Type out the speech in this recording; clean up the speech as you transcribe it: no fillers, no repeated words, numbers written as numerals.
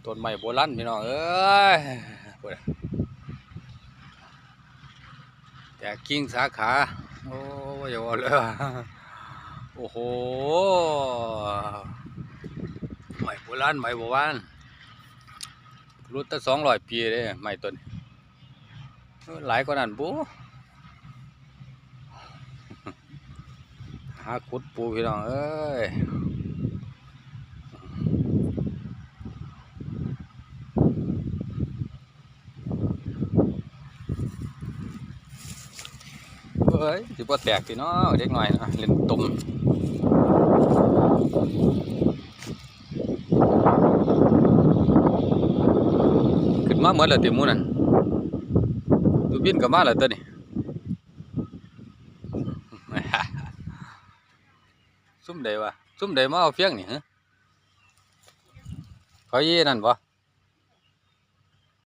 ต้นไม้โบราณพี่น้องเอ้ยแต่กิ่งสาขาโอ้ยอย่าว่าเลยโอ้โหไม้โบราณไม้โบราณรุ่นตั้ง200 ปีเลยไม้ต้นหลายกว่านั้นบูหาขุดปูพี่น้องเอ้ยเฮ้ยสิบ่แตกพี่น้องเด็กหน่อยนะเล่นตุ่มขึ้นมาเหมือนละติมูนั่นดูบินกับมาแล้วตัวนี้ซุ่มใดวะซุ่มใดมาเอาเฟียงนี่ฮะเขายี่นั่นบ่